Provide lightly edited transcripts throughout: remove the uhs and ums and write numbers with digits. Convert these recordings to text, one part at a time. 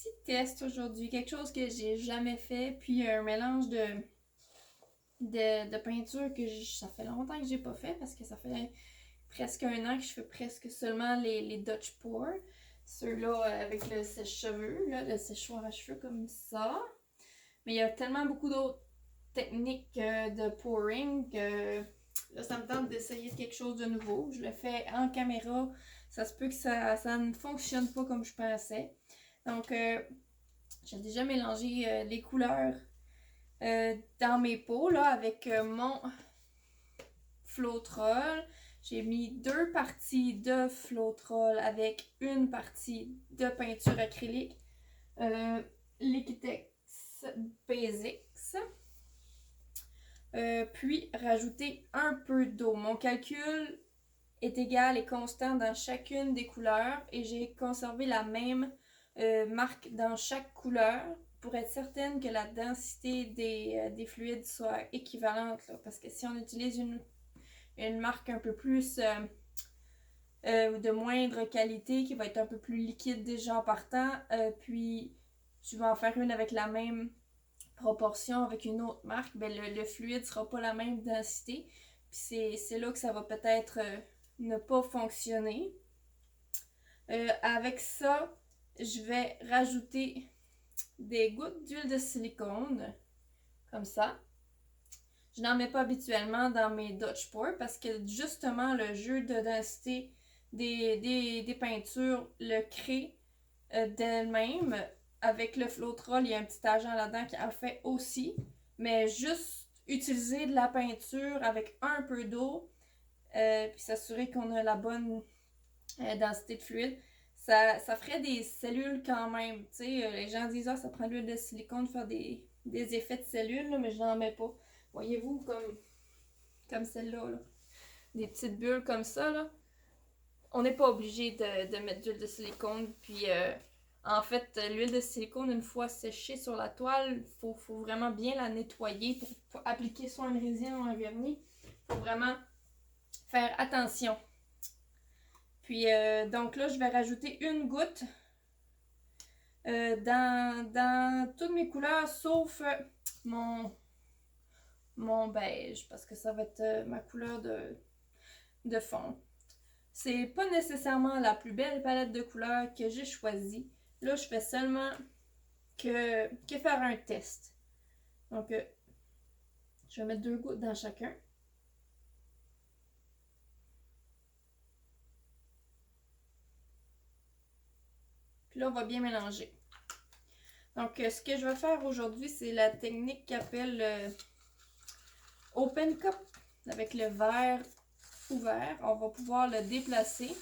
petit test aujourd'hui, quelque chose que j'ai jamais fait, puis un mélange de peinture que ça fait longtemps que j'ai pas fait parce que ça fait presque un an que je fais presque seulement les Dutch Pour. Ceux-là avec le sèche-cheveux, le séchoir à cheveux comme ça. Mais il y a tellement beaucoup d'autres techniques de pouring que là, ça me tente d'essayer quelque chose de nouveau. Je le fais en caméra. Ça se peut que ça ne fonctionne pas comme je pensais. Donc, j'ai déjà mélangé les couleurs dans mes pots là, avec mon Floetrol. J'ai mis 2 parties de Floetrol avec une partie de peinture acrylique. Liquitex Basics. Puis rajouter un peu d'eau. Mon calcul est égal et constant dans chacune des couleurs et j'ai conservé la même marque dans chaque couleur pour être certaine que la densité des fluides soit équivalente. Là, parce que si on utilise une marque un peu plus de moindre qualité qui va être un peu plus liquide déjà en partant, puis tu vas en faire une avec la même proportion avec une autre marque, ben le fluide sera pas la même densité. Puis c'est là que ça va peut-être ne pas fonctionner. Avec ça, je vais rajouter des gouttes d'huile de silicone, comme ça. Je n'en mets pas habituellement dans mes Dutch Pour parce que justement le jeu de densité des peintures le crée d'elle-même. Avec le Floetrol, il y a un petit agent là-dedans qui en fait aussi. Mais juste utiliser de la peinture avec un peu d'eau, puis s'assurer qu'on a la bonne densité de fluide, ça ferait des cellules quand même. Tu sais, les gens disent, ah, ça prend de l'huile de silicone pour faire des effets de cellules, là, mais je n'en mets pas. Voyez-vous, comme celle-là, là. Des petites bulles comme ça, là. On n'est pas obligé de mettre de l'huile de silicone, puis en fait, l'huile de silicone, une fois séchée sur la toile, faut vraiment bien la nettoyer pour appliquer soit une résine ou un vernis. Faut vraiment faire attention. Puis donc là, je vais rajouter une goutte dans toutes mes couleurs, sauf mon beige, parce que ça va être ma couleur de fond. C'est pas nécessairement la plus belle palette de couleurs que j'ai choisie. Là, je fais seulement que faire un test. Donc, je vais mettre 2 gouttes dans chacun. Puis là, on va bien mélanger. Donc, ce que je vais faire aujourd'hui, c'est la technique qu'appelle Open Cup avec le verre ouvert. On va pouvoir le déplacer.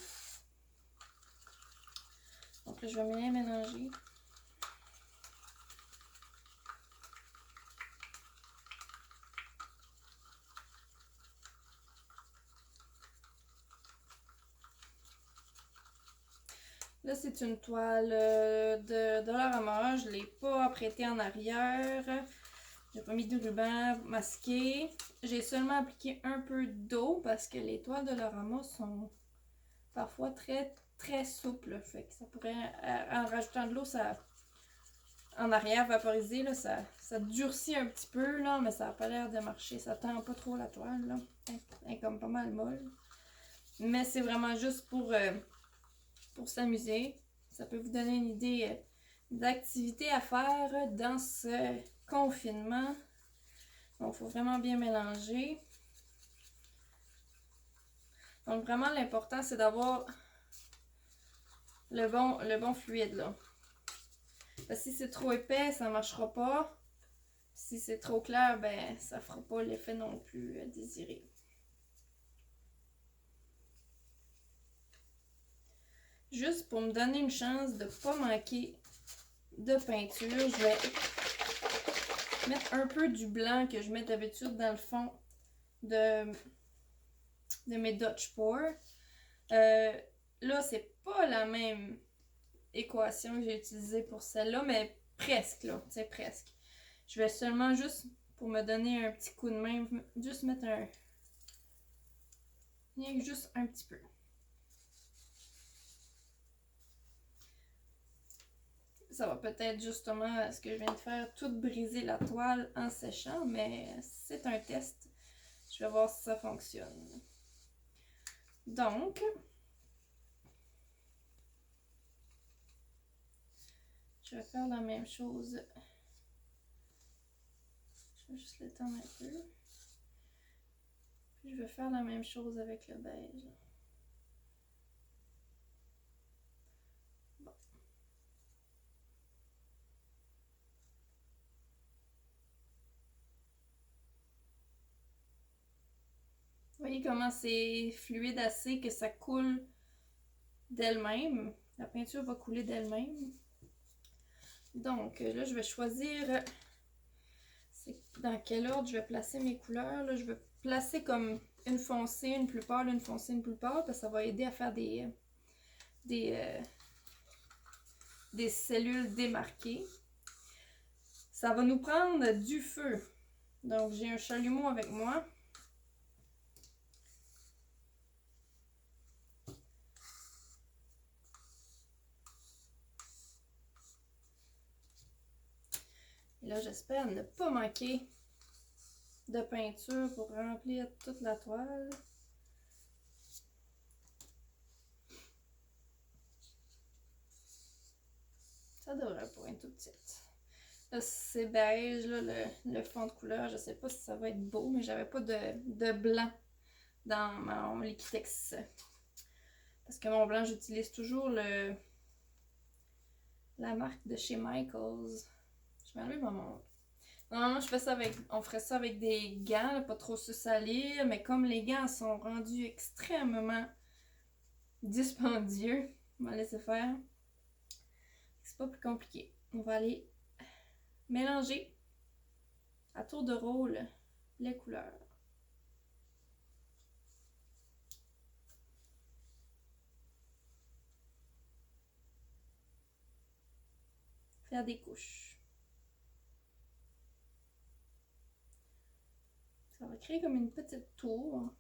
Donc là, je vais bien mélanger. Là, c'est une toile de Dollarama. Je ne l'ai pas apprêtée en arrière. J'ai pas mis de ruban masqué. J'ai seulement appliqué un peu d'eau parce que les toiles de Dollarama sont parfois très très souples. Fait que ça pourrait, en rajoutant de l'eau, ça en arrière vaporisé, là, ça durcit un petit peu, là, mais ça n'a pas l'air de marcher. Ça tend pas trop la toile, là. Elle est comme pas mal molle. Mais c'est vraiment juste pour s'amuser. Ça peut vous donner une idée d'activité à faire dans ce confinement. Donc, il faut vraiment bien mélanger. Donc, vraiment, l'important, c'est d'avoir le bon fluide, là. Parce que si c'est trop épais, ça ne marchera pas. Si c'est trop clair, ben, ça ne fera pas l'effet non plus désiré. Juste pour me donner une chance de ne pas manquer de peinture, je vais mettre un peu du blanc que je mets d'habitude dans le fond de mes Dutch Pour. Là, c'est pas la même équation que j'ai utilisée pour celle-là, mais presque, là, tu sais, presque. Je vais seulement juste, pour me donner un petit coup de main, juste mettre juste un petit peu. Ça va peut-être justement ce que je viens de faire, tout briser la toile en séchant, mais c'est un test. Je vais voir si ça fonctionne. Donc, je vais faire la même chose. Je vais juste l'étendre un peu. Puis je vais faire la même chose avec le beige. Bon. Vous voyez comment c'est fluide assez que ça coule d'elle-même. La peinture va couler d'elle-même. Donc là, je vais choisir dans quel ordre je vais placer mes couleurs. Là, je vais placer comme une foncée, une plus pâle, une foncée, une plus pâle, parce que ça va aider à faire des cellules démarquées. Ça va nous prendre du feu. Donc, j'ai un chalumeau avec moi. Et là, j'espère ne pas manquer de peinture pour remplir toute la toile. Ça devrait pas être tout petit. Là, c'est beige, là, le fond de couleur. Je sais pas si ça va être beau, mais j'avais pas de blanc dans mon Liquitex. Parce que mon blanc, j'utilise toujours la marque de chez Michaels. Je vais enlever ma montre. Normalement, on ferait ça avec des gants, là, pas trop se salir, mais comme les gants sont rendus extrêmement dispendieux, on va laisser faire. C'est pas plus compliqué. On va aller mélanger à tour de rôle les couleurs. Faire des couches. Ça va créer comme une petite tour.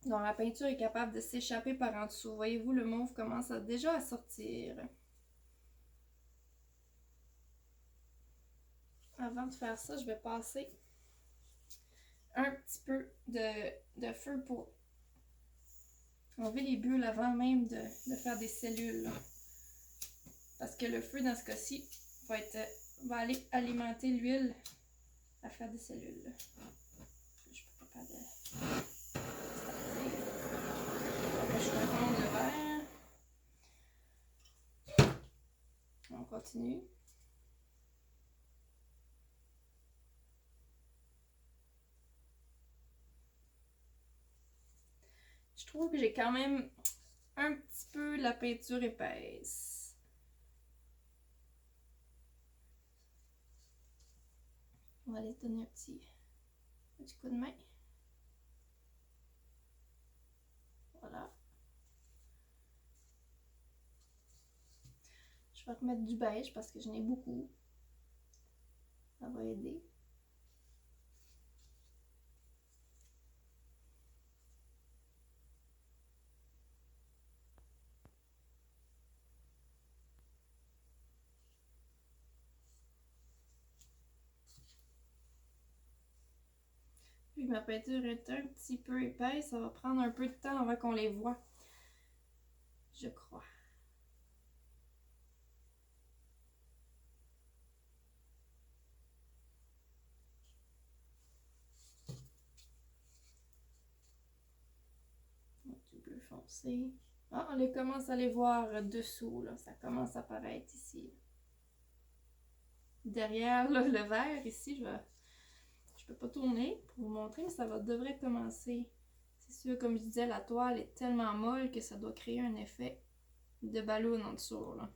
Donc la peinture est capable de s'échapper par en dessous. Voyez-vous, le mauve commence déjà à sortir. Avant de faire ça, je vais passer un petit peu de feu pour enlever les bulles avant même de faire des cellules. Parce que le feu, dans ce cas-ci, va aller alimenter l'huile à faire des cellules. Je peux pas de... Je vais prendre le verre. On continue. Je trouve que j'ai quand même un petit peu la peinture épaisse. On va aller donner un petit coup de main. Voilà. Je vais remettre du beige parce que j'en ai beaucoup. Ça va aider. Puis ma peinture est un petit peu épaisse, ça va prendre un peu de temps avant qu'on les voit. Je crois. Du bleu foncé. Ah, on commence à les voir dessous, là. Ça commence à apparaître ici. Derrière là, le vert, ici, je peux pas tourner pour vous montrer, mais ça devrait commencer. C'est sûr, comme je disais, la toile est tellement molle que ça doit créer un effet de ballon en dessous, là.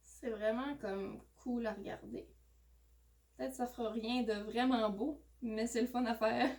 C'est vraiment comme cool à regarder. Peut-être que ça fera rien de vraiment beau, mais c'est le fun à faire.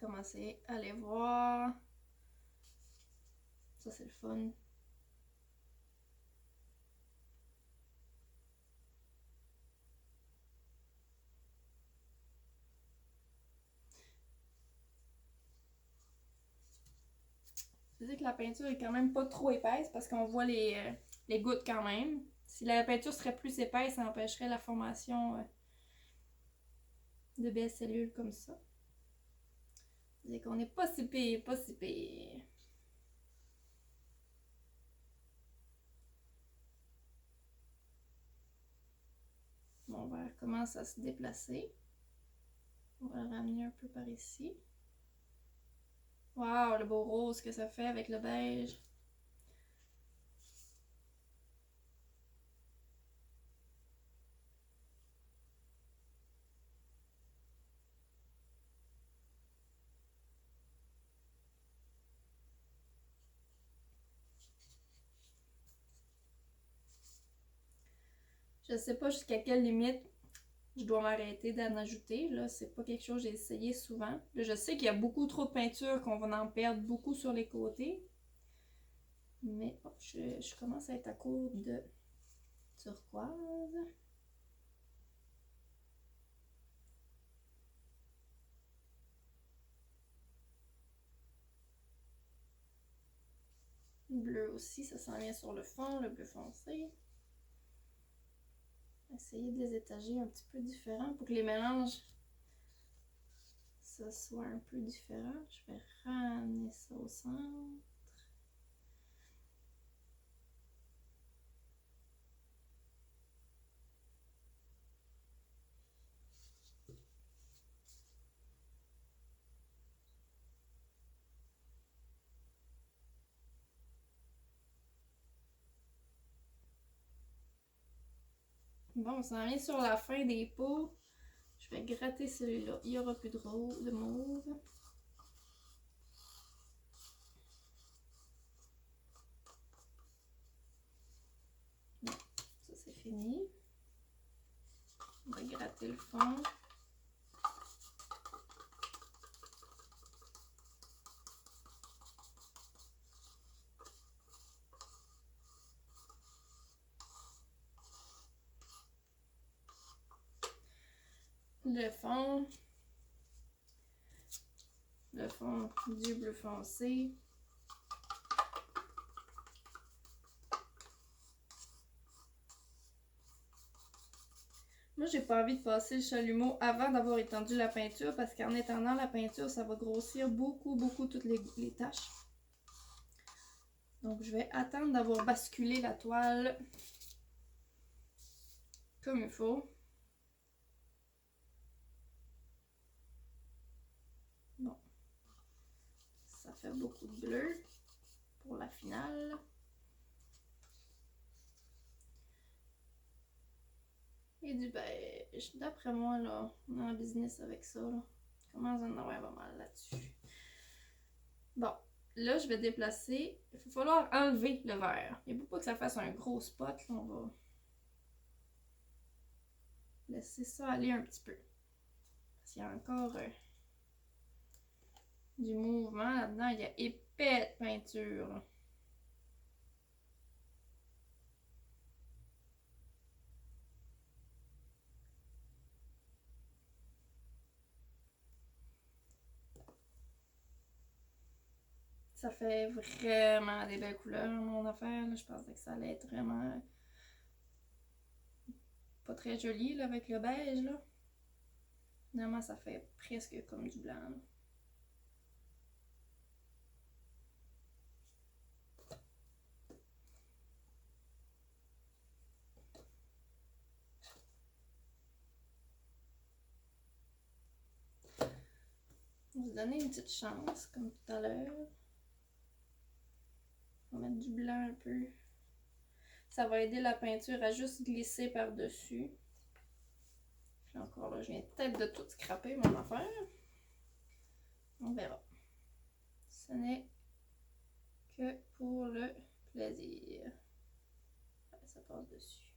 commencer à les voir. Ça, c'est le fun. Je dis que la peinture est quand même pas trop épaisse parce qu'on voit les gouttes quand même. Si la peinture serait plus épaisse, ça empêcherait la formation de belles cellules comme ça. Je dis qu'on n'est pas si pire, pas si pire. Mon verre commence à se déplacer. On va le ramener un peu par ici. Waouh, le beau rose que ça fait avec le beige. Je sais pas jusqu'à quelle limite je dois m'arrêter d'en ajouter. Là, c'est pas quelque chose que j'ai essayé souvent. Là, je sais qu'il y a beaucoup trop de peinture, qu'on va en perdre beaucoup sur les côtés. Mais oh, je commence à être à court de turquoise. Bleu aussi, ça s'en vient sur le fond, le bleu foncé. Essayer de les étager un petit peu différents pour que les mélanges ça soit un peu différent. Je vais ramener ça au centre. Bon, on s'en vient sur la fin des pots. Je vais gratter celui-là. Il n'y aura plus de mauve. Bon, ça c'est fini. On va gratter le fond. Le fond du bleu foncé. Moi, j'ai pas envie de passer le chalumeau avant d'avoir étendu la peinture parce qu'en étendant la peinture, ça va grossir beaucoup, beaucoup toutes les taches. Donc, je vais attendre d'avoir basculé la toile comme il faut. Bon, ça fait beaucoup de bleu pour la finale. Et du beige. D'après moi, là, on est en business avec ça. Là. On commence à en avoir pas mal là-dessus. Bon, là, je vais déplacer. Il va falloir enlever le verre. Il ne faut pas que ça fasse un gros spot. Là, on va laisser ça aller un petit peu. Parce qu'il y a encore du mouvement là-dedans. Il y a épais de peinture. Ça fait vraiment des belles couleurs, mon affaire. Là. Je pensais que ça allait être vraiment pas très joli là, avec le beige. Là. Finalement, ça fait presque comme du blanc. Là. On va se donner une petite chance, comme tout à l'heure. On va mettre du blanc un peu. Ça va aider la peinture à juste glisser par-dessus. Puis encore là, je viens peut-être de tout scraper mon affaire. On verra. Ce n'est que pour le plaisir. Ouais, ça passe dessus.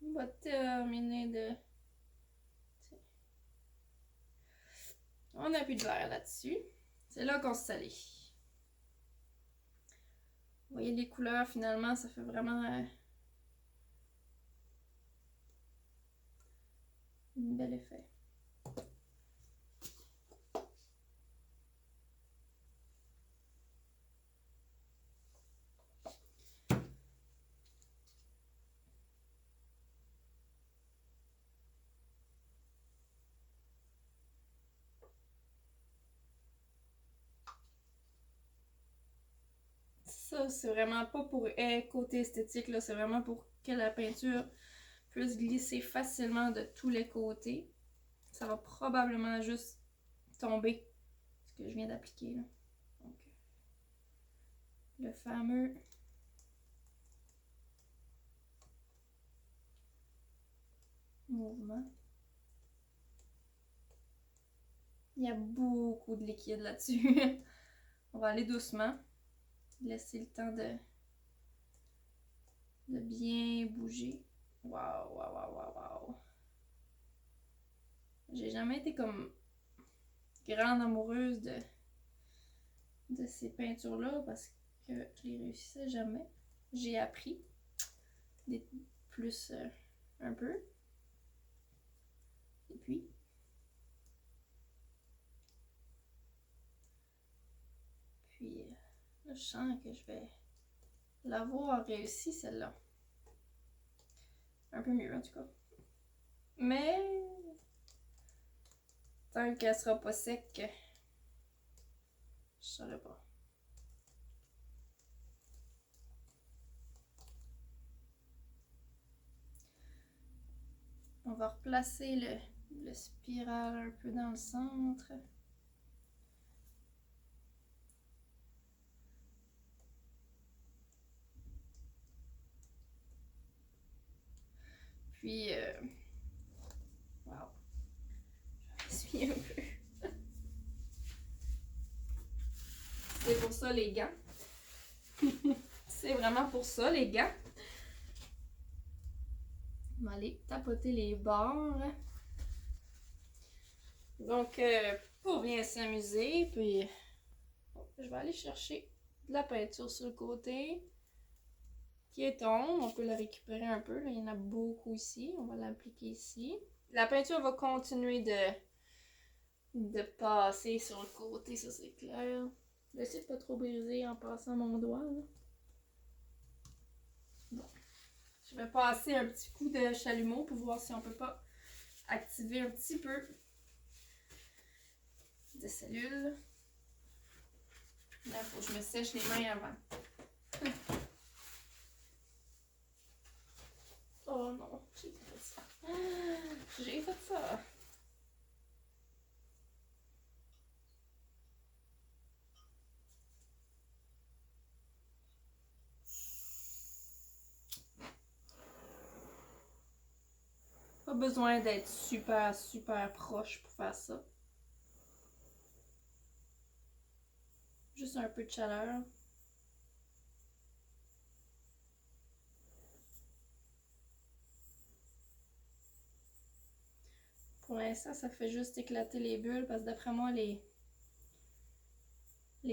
On va terminer de... On n'a plus de verre là-dessus. C'est là qu'on se salit. Vous voyez les couleurs, finalement, ça fait vraiment un bel effet. Ça, c'est vraiment pas pour côté esthétique, là, c'est vraiment pour que la peinture puisse glisser facilement de tous les côtés. Ça va probablement juste tomber ce que je viens d'appliquer, là. Donc, le fameux mouvement. Il y a beaucoup de liquide là-dessus. On va aller doucement. Laisser le temps de bien bouger. Waouh, waouh, waouh, waouh, waouh. J'ai jamais été comme grande amoureuse de ces peintures-là parce que je les réussissais jamais. J'ai appris des plus un peu. Et puis, là, je sens que je vais l'avoir réussi celle-là. Un peu mieux en tout cas. Mais tant qu'elle sera pas sec, je saurais pas. On va replacer le spiral un peu dans le centre. Puis, wow, je vais essuyer un peu. C'est pour ça les gants. C'est vraiment pour ça les gants. On va aller tapoter les bords. Donc, pour bien s'amuser, puis je vais aller chercher de la peinture sur le côté qui est tombe. On peut la récupérer un peu. Là. Il y en a beaucoup ici. On va l'appliquer ici. La peinture va continuer de passer sur le côté, ça c'est clair. Je vais essayer de pas trop briser en passant mon doigt. Là. Bon. Je vais passer un petit coup de chalumeau pour voir si on peut pas activer un petit peu de cellules. Là, il faut que je me sèche les mains avant. Oh non, j'ai fait ça. J'ai fait ça. Pas besoin d'être super, super proche pour faire ça. Juste un peu de chaleur. Pour l'instant, ça fait juste éclater les bulles parce que d'après moi, les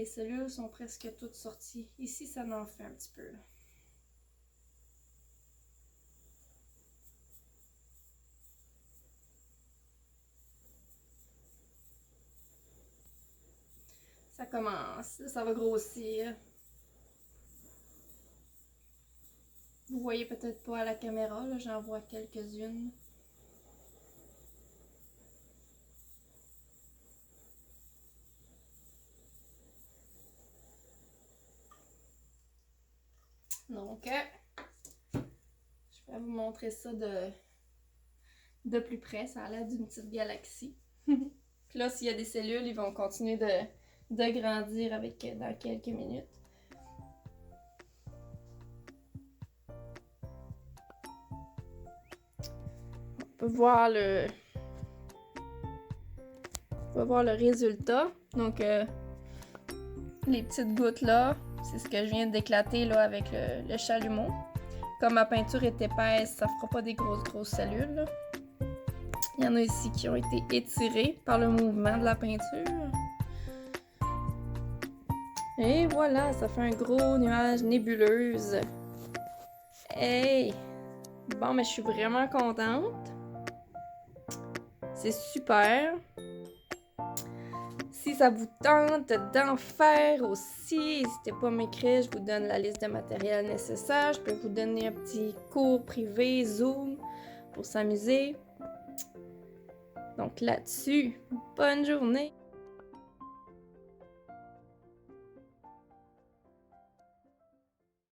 cellules sont presque toutes sorties. Ici, ça en fait un petit peu. Là. Ça commence, ça va grossir. Vous voyez peut-être pas à la caméra, là, j'en vois quelques-unes. Donc, je vais vous montrer ça de plus près. Ça a l'air d'une petite galaxie. Puis là, s'il y a des cellules, ils vont continuer de grandir dans quelques minutes. On peut voir On va voir le résultat. Donc, les petites gouttes là, c'est ce que je viens d'éclater là avec le chalumeau. Comme ma peinture est épaisse, ça fera pas des grosses cellules, là. Il y en a ici qui ont été étirées par le mouvement de la peinture. Et voilà, ça fait un gros nuage nébuleuse. Hey! Bon, mais je suis vraiment contente. C'est super. Si ça vous tente d'en faire aussi, n'hésitez pas à m'écrire, je vous donne la liste de matériel nécessaire. Je peux vous donner un petit cours privé, Zoom, pour s'amuser. Donc là-dessus, bonne journée!